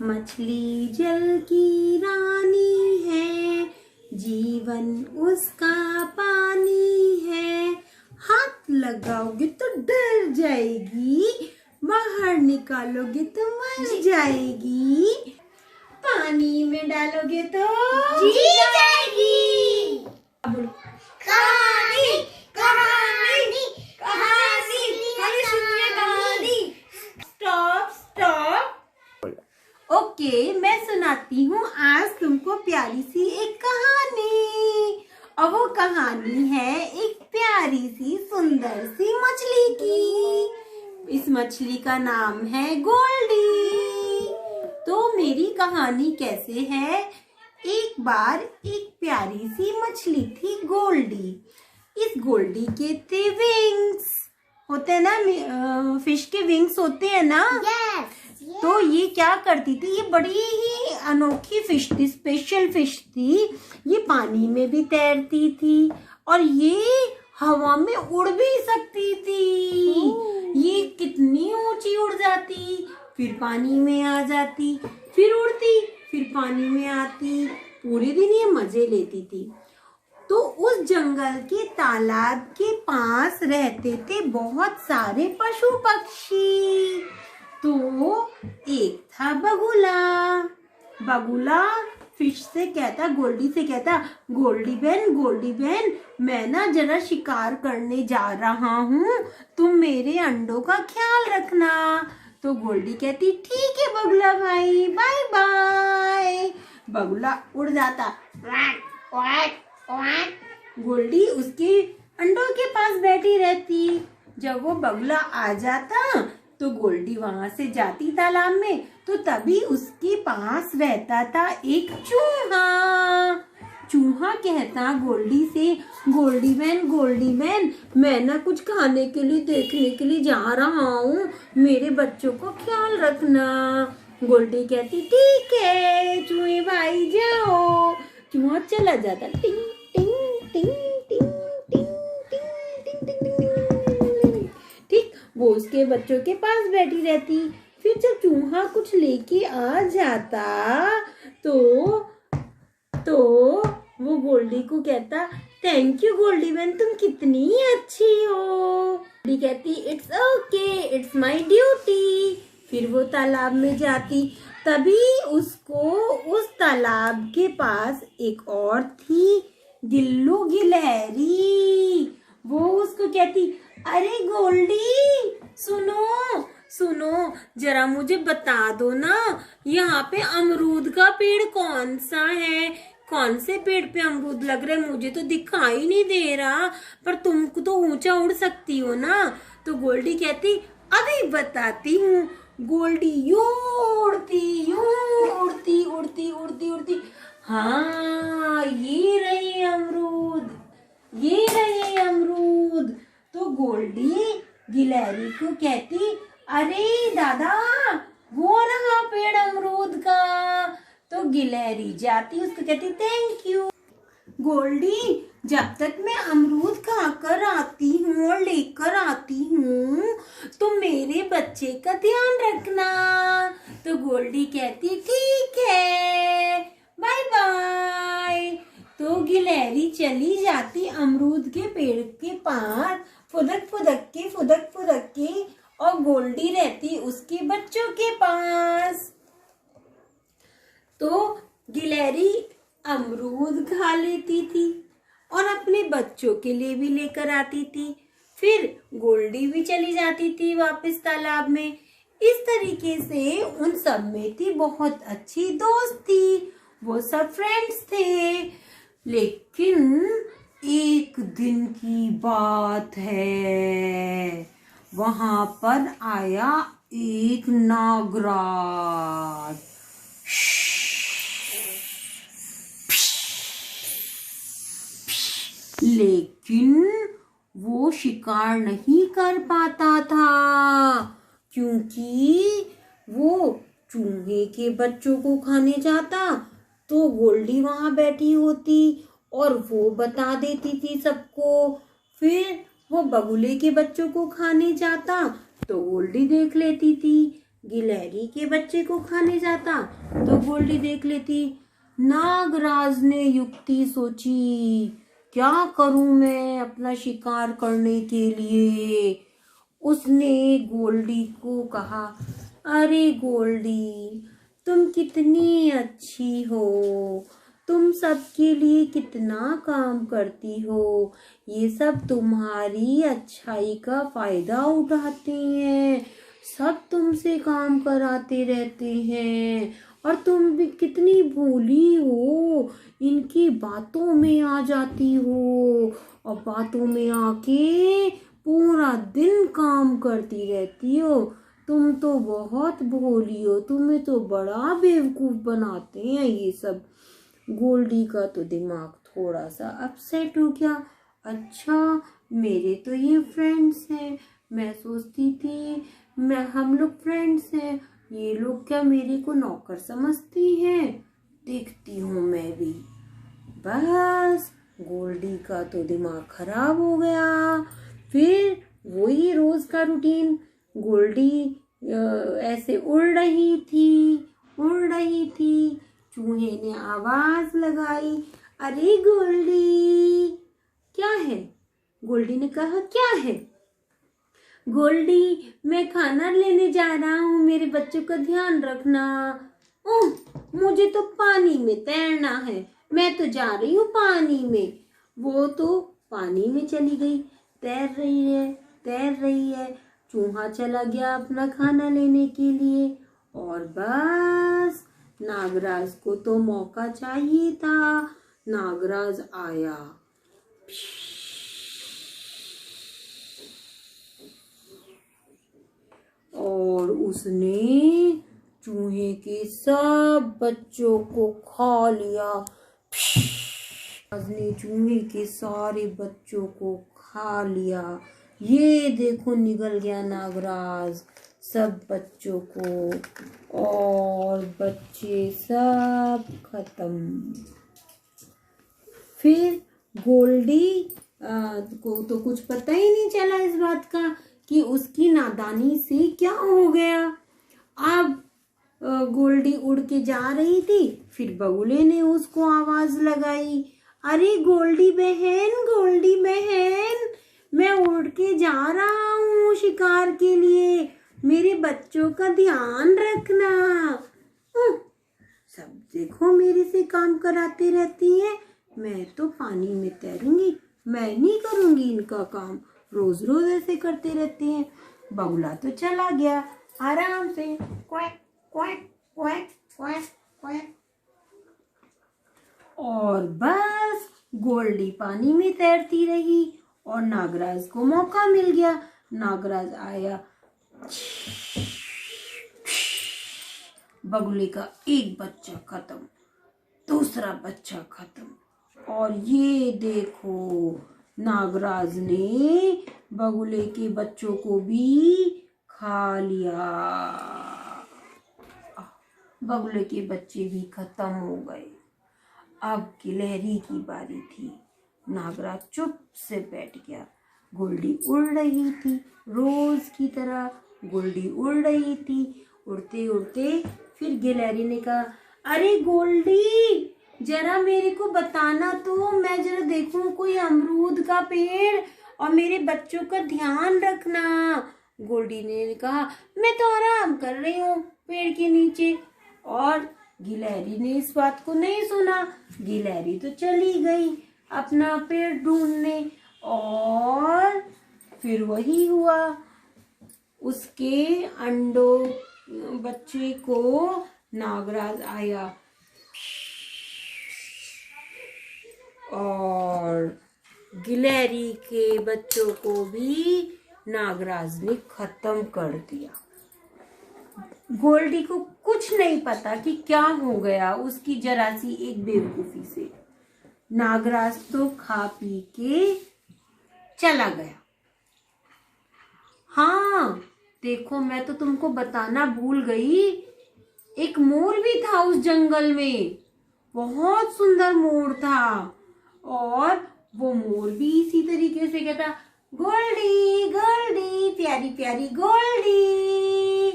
मछली जल की रानी है, जीवन उसका पानी है। हाथ लगाओगे तो डर जाएगी, बाहर निकालोगे तो मर जाएगी, पानी में डालोगे तो जी जाएगी। कहानी कहानी कहानी हमें सुनिए कहानी। Stop stop. ओके, मैं सुनाती हूँ आज तुमको प्यारी सी एक कहानी। और वो कहानी है एक प्यारी सी सुंदर सी मछली की। इस मछली का नाम है गोल्डी। तो मेरी कहानी कैसे है? एक बार एक प्यारी सी मछली थी गोल्डी। इस गोल्डी के थे विंग्स, होते हैं ना, फिश के विंग्स होते हैं ना। yes. तो ये क्या करती थी, ये बड़ी ही अनोखी फिश थी, स्पेशल फिश थी। ये पानी में भी तैरती थी और ये हवा में उड़ भी सकती थी। ये कितनी ऊंची उड़ जाती, फिर पानी में आ जाती, फिर उड़ती, फिर पानी में आती। पूरे दिन ये मजे लेती थी। तो उस जंगल के तालाब के पास रहते थे बहुत सारे पशु पक्षी। तो एक था बगुला। बगुला फिश से कहता, गोल्डी से कहता, गोल्डी बहन मैं ना जरा शिकार करने जा रहा हूँ, तुम मेरे अंडों का ख्याल रखना। तो गोल्डी कहती ठीक है बगुला भाई, बाय बाय। बगुला उड़ जाता। गोल्डी उसके अंडों के पास बैठी रहती। जब वो बगुला आ जाता तो गोल्डी वहां से जाती तालाब में, तो तभी उसके पास रहता था एक चूहा। चूहा कहता गोल्डी से, गोल्डी बहन मैं ना कुछ खाने के लिए देखने के लिए जा रहा हूँ, मेरे बच्चों को ख्याल रखना। गोल्डी कहती ठीक है चूहे भाई जाओ। चूहा चला जाता। टिंग टिंग टिंग टिंग टिंग टिंग टिंग टिंग। ठीक, वो उसके बच्चों के पास बैठी रहती। फिर जब चूहा कुछ लेके आ जाता तो वो गोल्डी को कहता थैंक यू गोल्डी बहन, तुम कितनी अच्छी हो। गोल्डी कहती it's okay, it's my duty. फिर वो तालाब में जाती। तभी उसको उस तालाब के पास एक और थी, गिल्लू गिलहरी। वो उसको कहती अरे गोल्डी सुनो जरा मुझे बता दो ना, यहाँ पे अमरूद का पेड़ कौन सा है? कौन से पेड़ पे अमरूद लग रहे? मुझे तो दिखाई नहीं दे रहा, पर तुमको तो ऊंचा उड़ सकती हो ना। तो गोल्डी कहती अभी बताती हूँ। गोल्डी यूं उड़ती। हाँ ये रहे अमरूद। तो गोल्डी गिलहरी को कहती अरे दादा वो रहा पेड़ अमरूद का। तो गिलहरी जाती, उसको कहती थैंक यू। गोल्डी जब तक मैं अमरूद खाकर आती हूँ और लेकर आती हूँ तो मेरे बच्चे का ध्यान रखना। तो गोल्डी कहती ठीक है बाय बाय। तो गिलहरी चली जाती अमरूद के पेड़ के पास, फुदक के, और गोल्डी रहती उसके बच्चों के पास। तो गिलहरी अमरूद खा लेती थी और अपने बच्चों के लिए भी लेकर आती थी। फिर गोल्डी भी चली जाती थी वापस तालाब में। इस तरीके से उन सब में थी बहुत अच्छी दोस्ती, वो सब फ्रेंड्स थे। लेकिन एक दिन की बात है, वहां पर आया एक नागराज। लेकिन वो शिकार नहीं कर पाता था, क्योंकि वो चूहे के बच्चों को खाने जाता तो गोल्डी वहां बैठी होती और वो बता देती थी सबको। फिर वो बगुले के बच्चों को खाने जाता तो गोल्डी देख लेती थी। गिलहरी के बच्चे को खाने जाता तो गोल्डी देख लेती। नागराज ने युक्ति सोची, क्या करूं मैं अपना शिकार करने के लिए। उसने गोल्डी को कहा, अरे गोल्डी, तुम कितनी अच्छी हो, तुम सबके लिए कितना काम करती हो, ये सब तुम्हारी अच्छाई का फायदा उठाते हैं, सब तुमसे काम कराते रहते हैं, और तुम भी कितनी भोली हो, इनकी बातों में आ जाती हो और बातों में आके पूरा दिन काम करती रहती हो। तुम तो बहुत भोली हो, तुम्हें तो बड़ा बेवकूफ बनाते हैं ये सब। गोल्डी का तो दिमाग थोड़ा सा अपसेट हो गया। अच्छा, मेरे तो ये फ्रेंड्स हैं, मैं सोचती थी हम लोग फ्रेंड्स हैं, ये लोग क्या मेरे को नौकर समझती हैं, देखती हूँ मैं भी। बस गोल्डी का तो दिमाग खराब हो गया। फिर वही रोज का रूटीन, गोल्डी ऐसे उड़ रही थी। चूहे ने आवाज लगाई, अरे गोल्डी, क्या है? गोल्डी ने कहा, क्या है? गोल्डी, मैं खाना लेने जा रहा हूँ, मेरे बच्चों का ध्यान रखना। ओह, मुझे तो पानी में तैरना है, मैं तो जा रही हूँ पानी में। वो तो पानी में चली गई, तैर रही है। चूहा चला गया अपना खाना लेने के लिए। और बस नागराज को तो मौका चाहिए था। नागराज आया, और उसने चूहे के सब बच्चों को खा लिया। उसने चूहे के सारे बच्चों को खा लिया। ये देखो, निगल गया नागराज सब बच्चों को, और बच्चे सब खत्म। फिर गोल्डी को तो कुछ पता ही नहीं चला इस बात का कि उसकी नादानी से क्या हो गया। अब गोल्डी उड़ के जा रही थी, फिर बगुले ने उसको आवाज लगाई, अरे गोल्डी बहन, मैं उड़ के जा रहा हूँ शिकार के लिए, मेरे बच्चों का ध्यान रखना। सब देखो मेरे से काम कराते रहती है, मैं तो पानी में तैरूंगी, मैं नहीं करूंगी इनका काम, रोज रोज ऐसे करते रहते हैं। बगुला तो चला गया आराम से, quack quack quack quack quack. और बस गोल्डी पानी में तैरती रही और नागराज को मौका मिल गया। नागराज आया, बगुले का एक बच्चा खत्म, दूसरा बच्चा खत्म, और ये देखो नागराज ने बगुले के बच्चों को भी खा लिया। बगुले के बच्चे भी खत्म हो गए। अब गिलहरी की बारी थी। नागराज चुप से बैठ गया। गोल्डी उड़ रही थी, रोज की तरह गोल्डी उड़ रही थी। उड़ते उड़ते फिर गिलहरी ने कहा, अरे गोल्डी, जरा मेरे को बताना तो, मैं जरा देखूं कोई अमरूद का पेड़, और मेरे बच्चों का ध्यान रखना। गोल्डी ने कहा, मैं तो आराम कर रही हूँ पेड़ के नीचे। और गिलहरी ने इस बात को नहीं सुना। गिलहरी तो चली गई अपना पेड़ ढूंढने। और फिर वही हुआ, उसके अंडों बच्चे को नागराज आया और गिलहरी के बच्चों को भी नागराज ने खत्म कर दिया। गोल्डी को कुछ नहीं पता कि क्या हो गया उसकी जरा सी एक बेवकूफी से। नागराज तो खा पी के चला गया। हाँ देखो, मैं तो तुमको बताना भूल गई, एक मोर भी था उस जंगल में, बहुत सुंदर मोर था। और वो मोर भी इसी तरीके से कहता, गोल्डी गोल्डी, प्यारी प्यारी गोल्डी,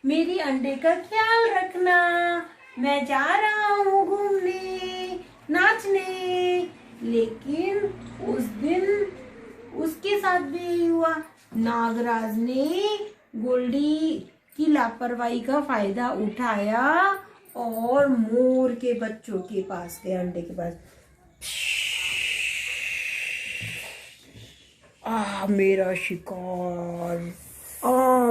मेरी अंडे का ख्याल रखना, मैं जा रहा हूँ घूमने नाचने। लेकिन उस दिन उसके साथ भी यही हुआ। नागराज ने गोल्डी की लापरवाही का फायदा उठाया और मोर के बच्चों के पास गया, अंडे के पास। मेरा शिकार,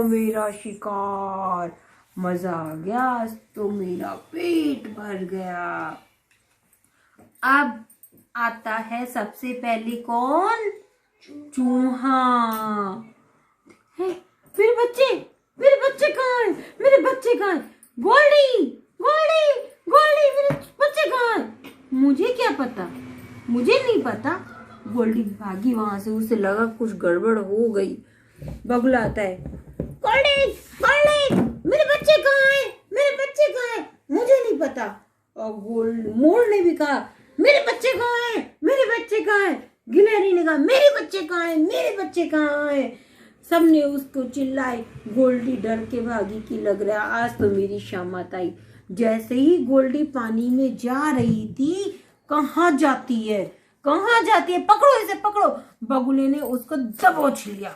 मेरा शिकार, मजा आ गया, आज तो मेरा पेट भर गया। अब आता है सबसे पहले कौन? चूहा। मेरे बच्चे कहाँ हैं? मेरे बच्चे कहाँ हैं? गोल्डी, गोल्डी, गोल्डी, मेरे बच्चे कहाँ हैं? मुझे क्या पता, मुझे नहीं पता। गोल्डी भागी वहां से, उसे लगा कुछ गड़बड़ हो गई। बगुला आता है, गोल्डी, गोल्डी, मेरे बच्चे कहाँ हैं? मेरे बच्चे कहाँ हैं? मुझे नहीं पता। और मोर ने भी कहा, मेरे बच्चे कहाँ हैं? मेरे बच्चे कहाँ हैं? गिलहरी ने कहा, मेरे बच्चे कहाँ हैं? मेरे बच्चे कहाँ हैं? सबने उसको चिल्लाए। गोल्डी डर के भागी कि लग रहा आज तो मेरी शामत आई। जैसे ही गोल्डी पानी में जा रही थी, कहाँ जाती है, कहाँ जाती है, पकड़ो इसे, पकड़ो। बगुले ने उसको दबोच लिया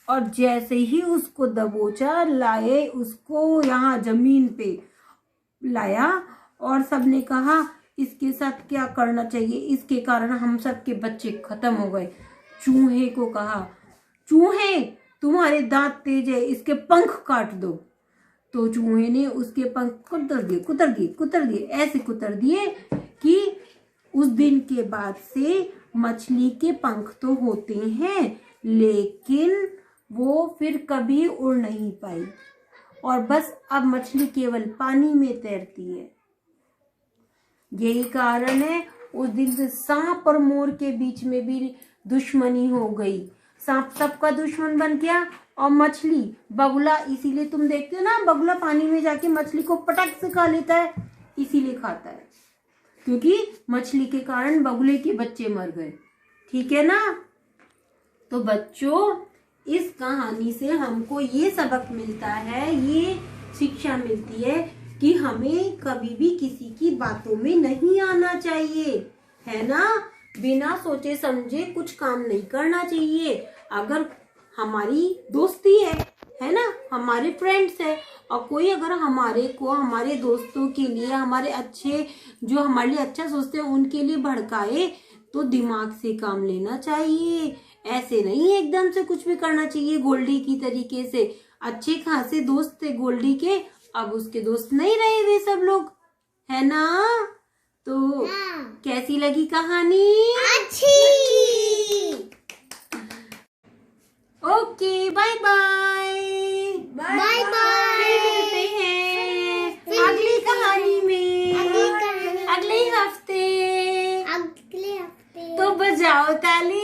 और जैसे ही उसको दबोचा, लाए उसको यहाँ जमीन पे लाया और सबने कहा इसके साथ क्या करना चाहिए, इसके कारण हम सबके बच्चे खत्म हो गए। चूहे को कहा, चूहे तुम्हारे दांत तेज है, इसके पंख काट दो। तो चूहे ने उसके पंख कुतर दिए, ऐसे कुतर दिए कि उस दिन के बाद से मछली के पंख तो होते हैं, लेकिन वो फिर कभी उड़ नहीं पाई और बस अब मछली केवल पानी में तैरती है। यही कारण है उस दिन से सांप और मोर के बीच में भी दुश्मनी हो गई। सांप सबका दुश्मन बन गया और मछली, बगुला, इसीलिए तुम देखते हो ना, बगुला पानी में जाके मछली को पटक से खा लेता है, इसीलिए खाता है क्योंकि मछली के कारण बगुले के बच्चे मर गए। ठीक है ना? तो बच्चों, इस कहानी से हमको ये सबक मिलता है, ये शिक्षा मिलती है कि हमें कभी भी किसी की बातों में नहीं आना चाहिए, है ना? बिना सोचे समझे कुछ काम नहीं करना चाहिए। अगर हमारी दोस्ती है ना, हमारे फ्रेंड्स है और कोई अगर हमारे को, हमारे दोस्तों के लिए, हमारे अच्छे, जो हमारे लिए अच्छा सोचते हैं उनके लिए भड़काए, तो दिमाग से काम लेना चाहिए। ऐसे नहीं एकदम से कुछ भी करना चाहिए। गोल्डी की तरीके से अच्छे खासे दोस्त थे गोल्डी के, अब उसके दोस्त नहीं रहे वे सब लोग, है ना? तो कैसी लगी कहानी? अच्छी। Okay, bye bye. Bye bye. मिलते हैं अगली कहानी में, अगले हफ्ते। अगले हफ्ते। तो बजाओ ताली।